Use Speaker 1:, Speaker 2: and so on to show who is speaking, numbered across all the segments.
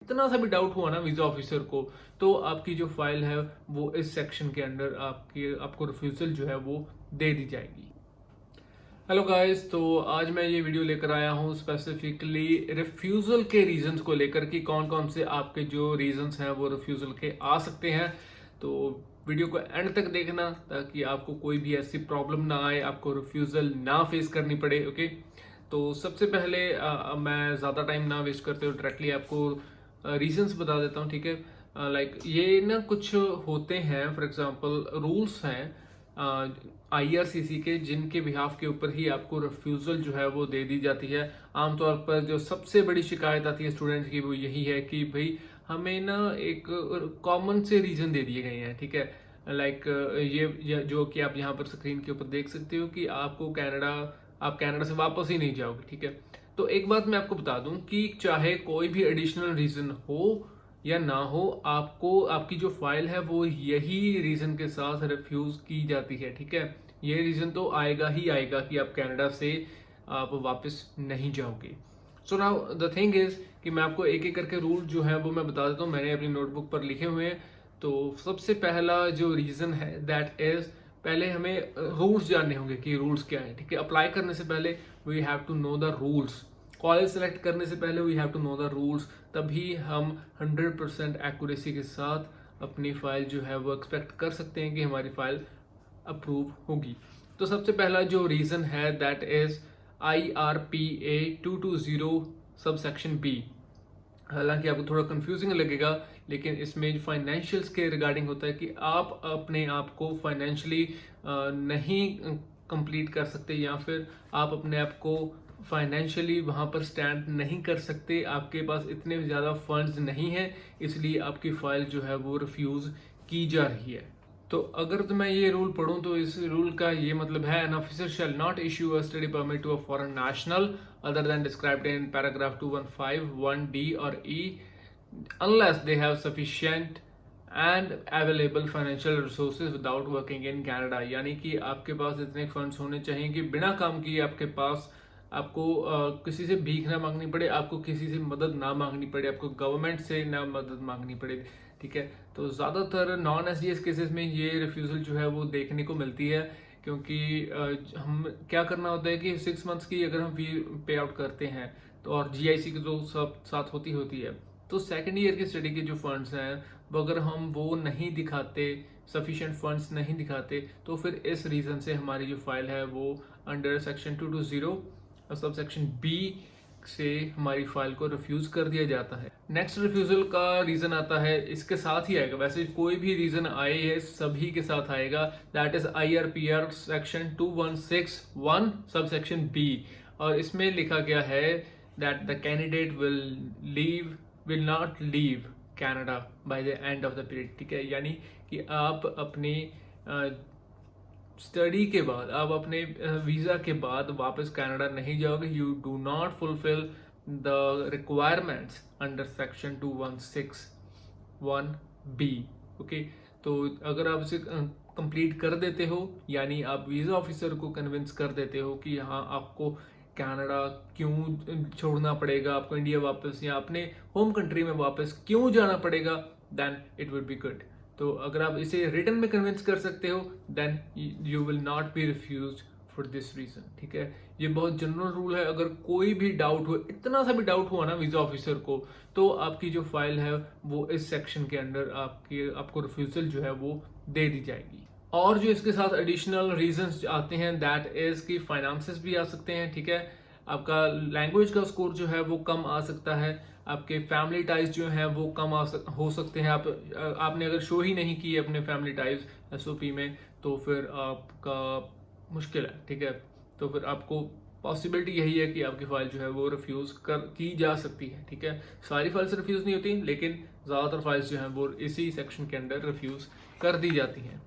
Speaker 1: इतना सा भी डाउट हुआ ना वीजा ऑफिसर को, तो आपकी जो फाइल है वो इस सेक्शन के अंडर आपको रिफ्यूजल जो है वो दे दी जाएगी। हेलो गाइस, तो आज मैं ये वीडियो लेकर आया हूँ स्पेसिफिकली रिफ्यूजल के रीजंस को लेकर कि कौन कौन से आपके जो रीजंस हैं वो रिफ्यूजल के आ सकते हैं। तो वीडियो को एंड तक देखना ताकि आपको कोई भी ऐसी प्रॉब्लम ना आए, आपको रिफ्यूजल ना फेस करनी पड़े। ओके, तो सबसे पहले मैं ज़्यादा टाइम ना वेस्ट करते हुए डायरेक्टली आपको रीजंस बता देता हूँ। ठीक है, लाइक ये ना कुछ होते हैं, फॉर एग्जांपल रूल्स हैं आईआरसीसी के, जिनके बिहाफ के ऊपर ही आपको रिफ्यूजल जो है वो दे दी जाती है। आमतौर पर जो सबसे बड़ी शिकायत आती है स्टूडेंट की वो यही है कि भाई हमें ना एक कॉमन से रीजन दे दिए गए हैं। ठीक है, लाइक ये जो कि आप यहाँ पर स्क्रीन के ऊपर देख सकते हो कि आप कनाडा से वापस ही नहीं जाओगे। ठीक है, तो एक बात मैं आपको बता दूं कि चाहे कोई भी एडिशनल रीजन हो या ना हो, आपको आपकी जो फाइल है वो यही रीजन के साथ रिफ्यूज की जाती है। ठीक है, ये रीजन तो आएगा ही आएगा कि आप कनाडा से आप वापस नहीं जाओगे। So now the thing is कि मैं आपको एक एक करके रूल जो है वो मैं बता देता हूँ, मैंने अपनी नोटबुक पर लिखे हुए हैं। तो सबसे पहला जो रीजन है दैट इज, पहले हमें रूल्स जानने होंगे कि रूल्स क्या है। ठीक है, अप्लाई करने से पहले we have to know the rules. College select करने से पहले we have to know the rules, तभी हम 100% एक्यूरेसी के साथ अपनी फाइल जो है वो एक्सपेक्ट कर सकते हैं कि हमारी फाइल अप्रूव होगी। तो सबसे पहला जो रीजन है that is IRPA 220 sub section B. हालांकि आपको थोड़ा कंफ्यूजिंग लगेगा, लेकिन इसमें जो फाइनेंशियल्स के रिगार्डिंग होता है कि आप अपने आप को फाइनेंशियली नहीं कंप्लीट कर सकते, या फिर आप अपने आप को फाइनेंशियली वहां पर स्टैंड नहीं कर सकते, आपके पास इतने ज़्यादा फंड्स नहीं है, इसलिए आपकी फाइल जो है वो रिफ्यूज़ की जा रही है। तो अगर तो मैं ये रूल पढ़ूं तो इस रूल का ये मतलब है, an officer shall not issue a study permit to a foreign national other than described in paragraph 215 1D or E unless they have sufficient and available financial resources without working in Canada। यानी कि आपके पास इतने funds होने चाहिए कि बिना काम किए आपके पास आपको किसी से भीख ना मांगनी पड़े, आपको किसी से मदद ना मांगनी पड़े, आपको गवर्नमेंट से ना मदद मांगनी पड़े। ठीक है, तो ज़्यादातर नॉन एसडीएस केसेस में ये रिफ्यूज़ल जो है वो देखने को मिलती है, क्योंकि हम क्या करना होता है कि 6 मंथ्स की अगर हम फी पे आउट करते हैं तो, और जीआईसी की जो सब साथ होती है, तो सेकेंड ईयर की स्टडी के जो फंड्स हैं वो अगर हम वो नहीं दिखाते, सफिशिएंट फंड्स नहीं दिखाते, तो फिर इस रीज़न से हमारी जो फाइल है वो under section 220 sub section B से हमारी फाइल को रिफ्यूज कर दिया जाता है। नेक्स्ट रिफ्यूजल का रीजन आता है, इसके साथ ही आएगा, वैसे कोई भी रीजन आए ये सभी के साथ आएगा, that is IRPR section 2161 sub section B. और इसमें लिखा गया है that the candidate will not leave Canada by the end of the period. ठीक है, यानी कि आप अपनी स्टडी के बाद, आप अपने वीजा के बाद वापस कनाडा नहीं जाओगे। You do not fulfil the requirements under section 2161B। Okay, तो अगर आप इसे कंप्लीट कर देते हो, यानी आप वीजा ऑफिसर को कन्विंस कर देते हो कि हाँ आपको कनाडा क्यों छोड़ना पड़ेगा, आपको इंडिया वापस या अपने होम कंट्री में वापस क्यों जाना पड़ेगा, then it would be good. तो अगर आप इसे रिटर्न में कन्विंस कर सकते हो then you will not be refuse for this reason. ठीक है, ये बहुत जनरल रूल है। अगर कोई भी डाउट हो, इतना सा भी डाउट हुआ ना वीजा ऑफिसर को, तो आपकी जो फाइल है वो इस सेक्शन के अंडर आपको रिफ्यूजल जो है वो दे दी जाएगी। और जो इसके साथ एडिशनल रीजंस आते हैं दैट इज कि फाइनेंसेस भी आ सकते हैं। ठीक है, आपका लैंग्वेज का स्कोर जो है वो कम आ सकता है, आपके फैमिली टाइज जो हैं वो कम हो सकते हैं। आपने अगर शो ही नहीं की अपने फैमिली टाइज SOP में, तो फिर आपका मुश्किल है। ठीक है, तो फिर आपको पॉसिबिलिटी यही है कि आपकी फाइल जो है वो रिफ्यूज की जा सकती है। ठीक है, सारी फाइल्स रिफ्यूज नहीं होती, लेकिन ज़्यादातर फाइल्स जो हैं वो इसी सेक्शन के अंदर रिफ्यूज कर दी जाती हैं।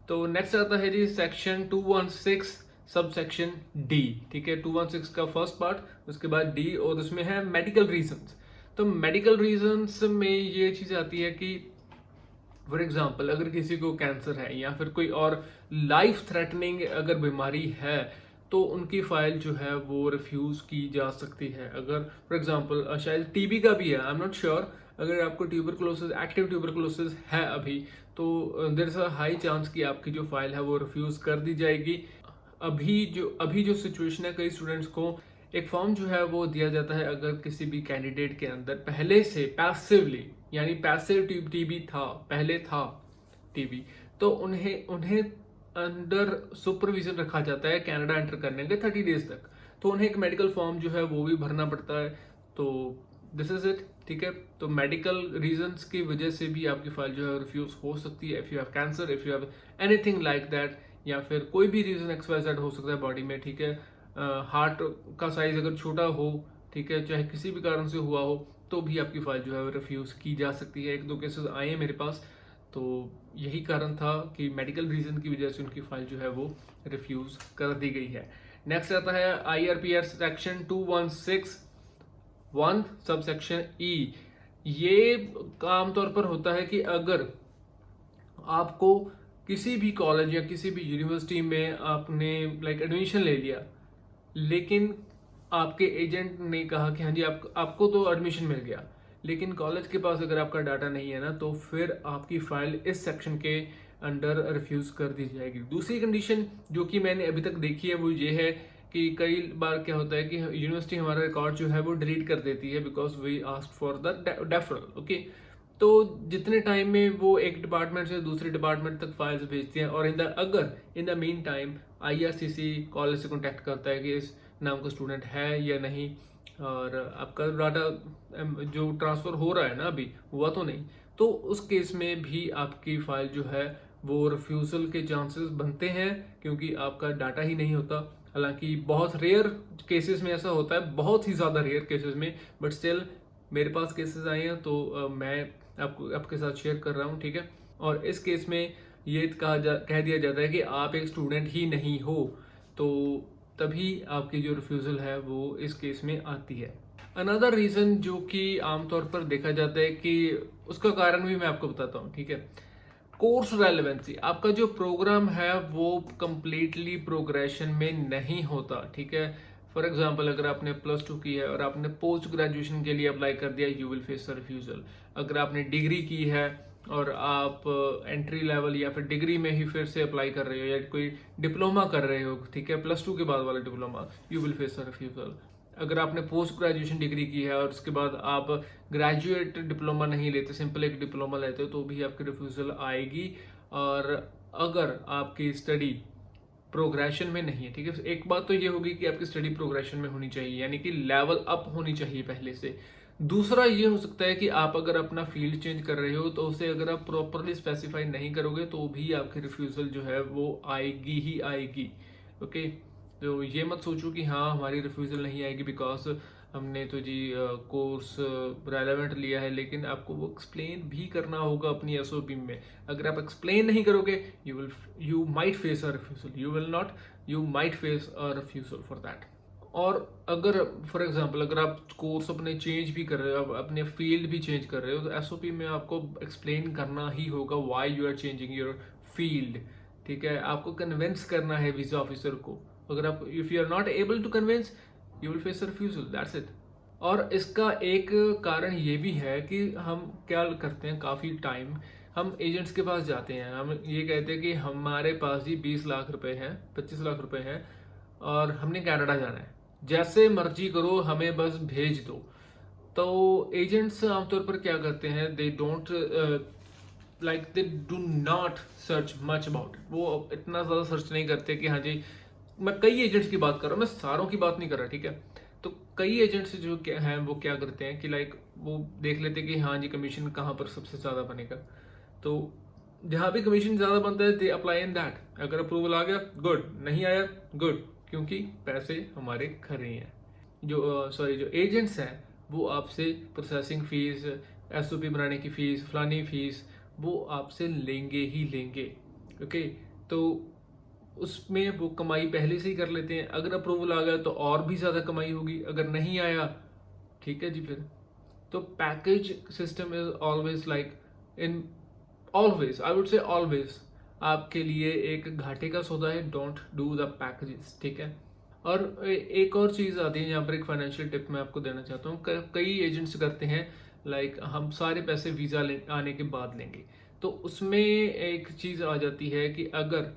Speaker 1: तो नेक्स्ट आता है जी सेक्शन 216 सब सेक्शन डी। ठीक है, 216 का फर्स्ट पार्ट, उसके बाद डी, और उसमें है मेडिकल रीजंस। तो मेडिकल रीजंस में ये चीज आती है कि फॉर एग्जाम्पल अगर किसी को कैंसर है या फिर कोई और लाइफ थ्रेटनिंग अगर बीमारी है, तो उनकी फाइल जो है वो रिफ्यूज़ की जा सकती है। अगर फॉर एग्जांपल शायद टीबी का भी है, आई एम नॉट श्योर, अगर आपको ट्यूबरकुलोसिस, एक्टिव ट्यूबरकुलोसिस है अभी, तो there is a high chance कि आपकी जो फाइल है वो रिफ्यूज़ कर दी जाएगी। अभी जो सिचुएशन है, कई स्टूडेंट्स को एक फॉर्म जो है वो दिया जाता है अगर किसी भी कैंडिडेट के अंदर पहले से पैसिवली, यानी पैसिव टीबी था, पहले था टीबी, तो उन्हें उन्हें अंडर सुपरविजन रखा जाता है कनाडा एंटर करने के 30 डेज तक। तो उन्हें एक मेडिकल फॉर्म जो है वो भी भरना पड़ता है। तो दिस इज इट, ठीक है। तो मेडिकल रीजंस की वजह से भी आपकी फाइल जो है रिफ्यूज हो सकती है। If you have cancer, if you have anything like that, या फिर कोई भी रीजन XYZ हो सकता है बॉडी में, ठीक है। हार्ट का साइज अगर छोटा हो, ठीक है, चाहे किसी भी कारण से हुआ हो, तो भी आपकी फाइल जो है वो रिफ्यूज की जा सकती है। 1-2 केसेस आए हैं मेरे पास, तो यही कारण था कि मेडिकल रीजन की वजह से उनकी फाइल जो है वो रिफ्यूज कर दी गई है। नेक्स्ट आता है IRPR section 2161 sub section E। ये आमतौर पर होता है कि अगर आपको किसी भी कॉलेज या किसी भी यूनिवर्सिटी में आपने एडमिशन ले लिया, लेकिन आपके एजेंट ने कहा कि हाँ जी आपको तो एडमिशन मिल गया, लेकिन कॉलेज के पास अगर आपका डाटा नहीं है ना, तो फिर आपकी फाइल इस सेक्शन के अंडर रिफ्यूज कर दी जाएगी। दूसरी कंडीशन जो कि मैंने अभी तक देखी है वो ये है कि कई बार क्या होता है कि यूनिवर्सिटी हमारा रिकॉर्ड जो है वो डिलीट कर देती है because we asked for the deferral, okay. तो जितने टाइम में वो एक डिपार्टमेंट से दूसरे डिपार्टमेंट तक फाइल्स भेजती हैं, और अगर in the mean time IRCC college से कॉन्टैक्ट करता है कि इस नाम का स्टूडेंट है या नहीं, और आपका डाटा जो ट्रांसफर हो रहा है ना अभी हुआ तो नहीं, तो उस केस में भी आपकी फाइल जो है वो रिफ्यूजल के चांसेस बनते हैं, क्योंकि आपका डाटा ही नहीं होता। हालांकि बहुत रेयर केसेस में ऐसा होता है, बहुत ही ज़्यादा रेयर केसेस में, बट स्टिल मेरे पास केसेस आए हैं, तो मैं आपके साथ शेयर कर रहा हूँ, ठीक है। और इस केस में ये कह दिया जाता है कि आप एक स्टूडेंट ही नहीं हो, तो तभी आपकी जो रिफ्यूज़ल है वो इस केस में आती है। अनदर रीज़न जो कि आमतौर पर देखा जाता है कि उसका कारण भी मैं आपको बताता हूँ, ठीक है। कोर्स रेलेवेंसी, आपका जो प्रोग्राम है वो कंप्लीटली प्रोग्रेशन में नहीं होता, ठीक है। फॉर एग्जाम्पल अगर आपने +2 की है और आपने पोस्ट ग्रेजुएशन के लिए अप्लाई कर दिया, you will face a refusal. अगर आपने डिग्री की है और आप एंट्री लेवल या फिर डिग्री में ही फिर से अप्लाई कर रहे हो, या कोई डिप्लोमा कर रहे हो, ठीक है, +2 के बाद वाला diploma, you will face a refusal. अगर आपने पोस्ट ग्रेजुएशन डिग्री की है और उसके बाद आप ग्रेजुएट डिप्लोमा नहीं लेते, सिंपल एक डिप्लोमा लेते हो, तो भी आपकी रिफ्यूजल आएगी। और अगर आपकी स्टडी प्रोग्रेशन में नहीं है, ठीक है, एक बात तो ये होगी कि आपकी स्टडी प्रोग्रेशन में होनी चाहिए, यानी कि लेवल अप होनी चाहिए पहले से। दूसरा ये हो सकता है कि आप अगर अपना फील्ड चेंज कर रहे हो, तो उसे अगर आप प्रॉपरली स्पेसिफाई नहीं करोगे तो भी आपकी रिफ्यूजल जो है वो आएगी ही आएगी, ओके। तो ये मत सोचो कि हाँ हमारी रिफ्यूजल नहीं आएगी बिकॉज हमने तो जी कोर्स रेलेवेंट लिया है, लेकिन आपको वो एक्सप्लेन भी करना होगा अपनी SOP में। अगर आप एक्सप्लेन नहीं करोगे, you might face a refusal, you might face a refusal for that. और अगर फॉर एग्जांपल अगर आप कोर्स अपने चेंज भी कर रहे हो, अपने फील्ड भी चेंज कर रहे हो, तो SOP में आपको एक्सप्लेन करना ही होगा why you are changing your field, ठीक है। आपको कन्विंस करना है वीजा ऑफिसर को। अगर आप if you are not able to convince, you will face a refusal, that's it. और इसका एक कारण ये भी है कि हम क्या करते हैं, काफ़ी टाइम हम एजेंट्स के पास जाते हैं, हम ये कहते हैं कि हमारे पास ही 20 लाख रुपए हैं, 25 लाख रुपए हैं, और हमने कनाडा जाना है, जैसे मर्जी करो हमें बस भेज दो। तो एजेंट्स आमतौर पर क्या करते हैं, they do not search much about it. वो इतना ज़्यादा सर्च नहीं करते कि हाँ जी, मैं कई एजेंट्स की बात कर रहा हूँ, मैं सारों की बात नहीं कर रहा, ठीक है। तो कई एजेंट्स जो क्या हैं वो क्या करते हैं कि वो देख लेते हैं कि हाँ जी कमीशन कहाँ पर सबसे ज़्यादा बनेगा, तो जहाँ भी कमीशन ज़्यादा बनता है दे अप्लाई इन दैट। अगर अप्रूवल आ गया गुड, नहीं आया गुड, क्योंकि पैसे हमारे खरे हैं। जो एजेंट्स हैं वो आपसे प्रोसेसिंग फीस, SOP बनाने की फीस, फलानी फीस वो आपसे लेंगे ही लेंगे, ओके। तो उसमें वो कमाई पहले से ही कर लेते हैं। अगर अप्रूवल आ गया तो और भी ज़्यादा कमाई होगी, अगर नहीं आया ठीक है जी फिर। तो package system is always always I would say always आपके लिए एक घाटे का सौदा है। डोंट डू द पैकेजेस, ठीक है। और एक और चीज़ आती है यहाँ पर, एक फाइनेंशियल टिप मैं आपको देना चाहता हूँ। कई एजेंट्स करते हैं लाइक हम सारे पैसे वीज़ा आने के बाद लेंगे, तो उसमें एक चीज़ आ जाती है कि अगर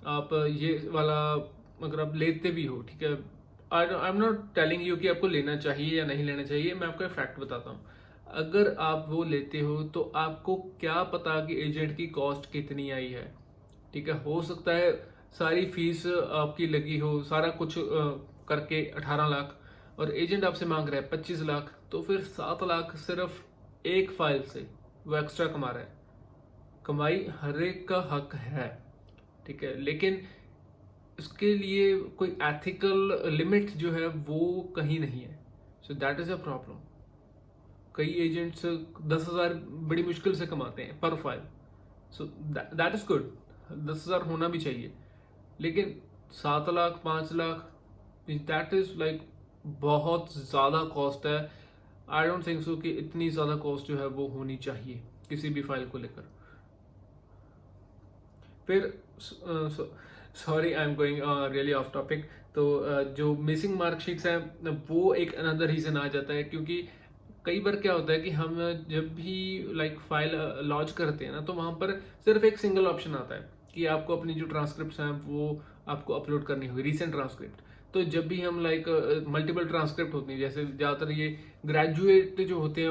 Speaker 1: आप ये वाला अगर आप लेते भी हो, ठीक है, I am not telling you कि आपको लेना चाहिए या नहीं लेना चाहिए, मैं आपको एक फैक्ट बताता हूँ। अगर आप वो लेते हो तो आपको क्या पता कि एजेंट की कॉस्ट कितनी आई है, ठीक है। हो सकता है सारी फीस आपकी लगी हो, सारा कुछ करके 18 लाख, और एजेंट आपसे मांग रहा है 25 लाख, तो फिर 7 लाख सिर्फ एक फाइल से वो एक्स्ट्रा कमा रहा है। कमाई हर एक का हक है, ठीक है, लेकिन इसके लिए कोई एथिकल लिमिट जो है वो कहीं नहीं है। So that is a problem. कई एजेंट्स 10,000 बड़ी मुश्किल से कमाते हैं पर file. So that is good, 10,000 होना भी चाहिए, लेकिन 7 lakh 5 lakh that is like बहुत ज़्यादा कॉस्ट है। आई डोंट थिंक सो कि इतनी ज़्यादा कॉस्ट जो है वो होनी चाहिए किसी भी फाइल को लेकर। फिर sorry I am going really of topic. तो जो मिसिंग मार्कशीट्स हैं वो एक अनदर रीज़न आ जाता है, क्योंकि कई बार क्या होता है कि हम जब भी लाइक फाइल लॉन्च करते हैं ना, तो वहाँ पर सिर्फ एक सिंगल ऑप्शन आता है कि आपको अपनी जो ट्रांसक्रिप्ट हैं वो आपको अपलोड करनी होगी, रीसेंट ट्रांसक्रिप्ट। तो जब भी हम लाइक मल्टीपल ट्रांसक्रिप्ट होती है, जैसे ज़्यादातर ये ग्रेजुएट जो होते हैं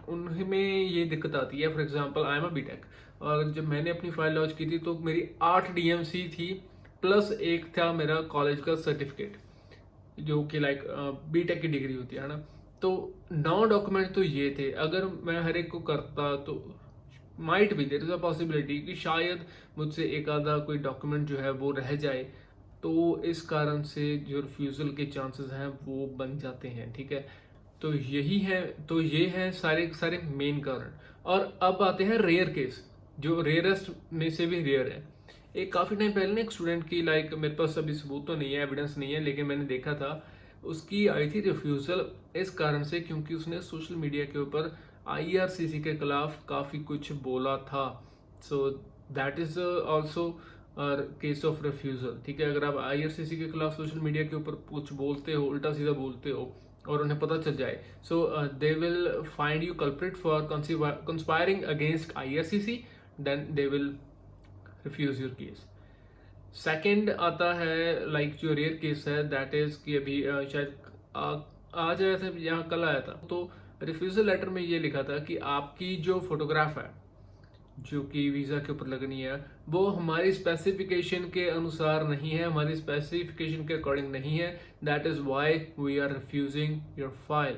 Speaker 1: उनमें ये दिक्कत आती है। For example I am a BTech, और जब मैंने अपनी फाइल लॉन्च की थी तो मेरी 8 डीएमसी थी, प्लस एक था मेरा कॉलेज का सर्टिफिकेट जो कि लाइक बीटेक की डिग्री होती है ना। तो 9 डॉक्यूमेंट तो ये थे। अगर मैं हर एक को करता तो might be there is a possibility कि शायद मुझसे एक आधा कोई डॉक्यूमेंट जो है वो रह जाए, तो इस कारण से जो रिफ्यूज़ल के चांसेस हैं वो बन जाते हैं, ठीक है। तो यही है, तो ये हैं सारे सारे मेन कारण। और अब आते हैं रेयर केस, जो रेयरेस्ट में से भी रेयर है। एक काफ़ी टाइम पहले ना एक स्टूडेंट की लाइक, मेरे पास अभी सबूत तो नहीं है, एविडेंस नहीं है, लेकिन मैंने देखा था उसकी आई थी रिफ्यूज़ल इस कारण से क्योंकि उसने सोशल मीडिया के ऊपर आईआरसीसी के खिलाफ काफ़ी कुछ बोला था। So that is also case of refusal, ठीक है। अगर आप आईआरसीसी के खिलाफ सोशल मीडिया के ऊपर कुछ बोलते हो, उल्टा सीधा बोलते हो, और उन्हें पता चल जाए, so they will find you culprit for conspiring against IRCC, then they will refuse your case. Second आता है लाइक जो रेयर केस है, दैट इज कि अभी शायद आज आया था यहाँ, कल आया था, तो रिफ्यूजल लेटर में ये लिखा था कि आपकी जो फोटोग्राफ है जो कि वीज़ा के ऊपर लगनी है वो हमारी स्पेसिफिकेशन के अनुसार नहीं है, हमारी स्पेसिफिकेशन के अकॉर्डिंग नहीं है, that is why we are refusing your file.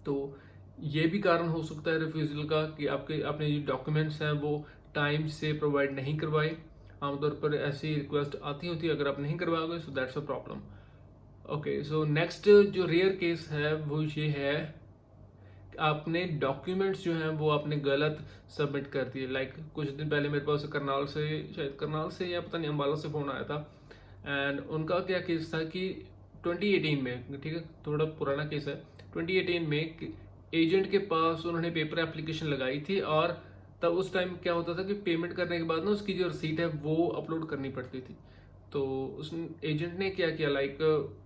Speaker 1: तो ये भी कारण हो सकता है रिफ्यूजल का कि आपके अपने जो डॉक्यूमेंट्स हैं वो टाइम से प्रोवाइड नहीं करवाए। आमतौर पर ऐसी रिक्वेस्ट आती होती है, अगर आप नहीं करवाओगे so that's a problem. Okay, so next जो रेयर केस है वो ये है, आपने डॉक्यूमेंट्स जो हैं वो आपने गलत सबमिट कर दिए। लाइक कुछ दिन पहले मेरे पास करनाल से, शायद करनाल से या पता नहीं अम्बाला से फ़ोन आया था, एंड उनका क्या केस था कि 2018 में, ठीक है, थोड़ा पुराना केस है, 2018 में एजेंट के पास उन्होंने पेपर एप्लीकेशन लगाई थी, और तब उस टाइम क्या होता था कि पेमेंट करने के बाद ना उसकी जो रसीट है वो अपलोड करनी पड़ती थी। तो उस एजेंट ने क्या किया, लाइक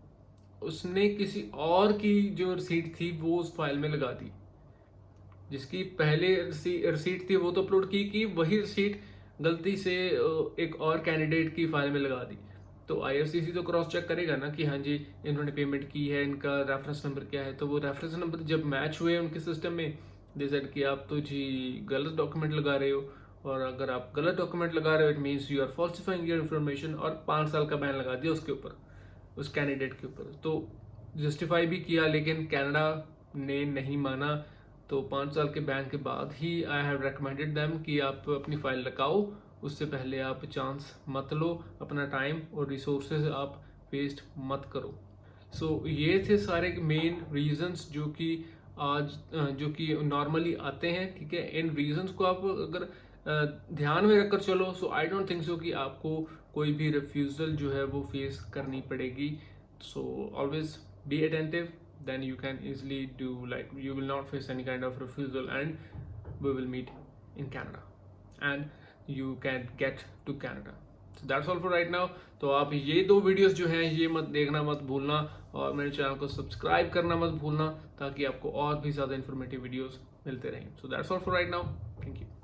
Speaker 1: उसने किसी और की जो रसीट थी वो उस फाइल में लगा दी। जिसकी पहले रसीट थी वो तो अपलोड की वही रसीट गलती से एक और कैंडिडेट की फाइल में लगा दी। तो आईआरसीसी तो क्रॉस चेक करेगा ना कि हाँ जी इन्होंने पेमेंट की है, इनका रेफरेंस नंबर क्या है। तो वो रेफरेंस नंबर जब मैच हुए उनके सिस्टम में, दे सेड कि आप तो जी गलत डॉक्यूमेंट लगा रहे हो, और अगर आप गलत डॉक्यूमेंट लगा रहे हो it means you are falsifying your information, और 5 साल का बैन लगा दिया उसके ऊपर, उस कैंडिडेट के ऊपर। तो जस्टिफाई भी किया लेकिन कनाडा ने नहीं माना। तो 5 साल के बैन के बाद ही आई हैव रिकमेंडेड देम कि आप अपनी फाइल लगाओ, उससे पहले आप चांस मत लो, अपना टाइम और रिसोर्सेज आप वेस्ट मत करो। सो ये थे सारे मेन रीजंस जो कि आज जो कि नॉर्मली आते हैं, ठीक है। इन रीजंस को आप अगर ध्यान में रखकर चलो, सो आई डोंट थिंक सो कि आपको कोई भी रिफ्यूज़ल जो है वो फेस करनी पड़ेगी। So always be attentive, then you can easily do, like you will not face any kind of refusal, and we will meet in Canada and you can get to Canada. So that's all for right now. तो आप ये 2 videos जो हैं ये मत देखना मत भूलना, और मेरे चैनल को सब्सक्राइब करना मत भूलना, ताकि आपको और भी ज़्यादा इन्फॉर्मेटिव वीडियोस मिलते रहें। So that's all for right now.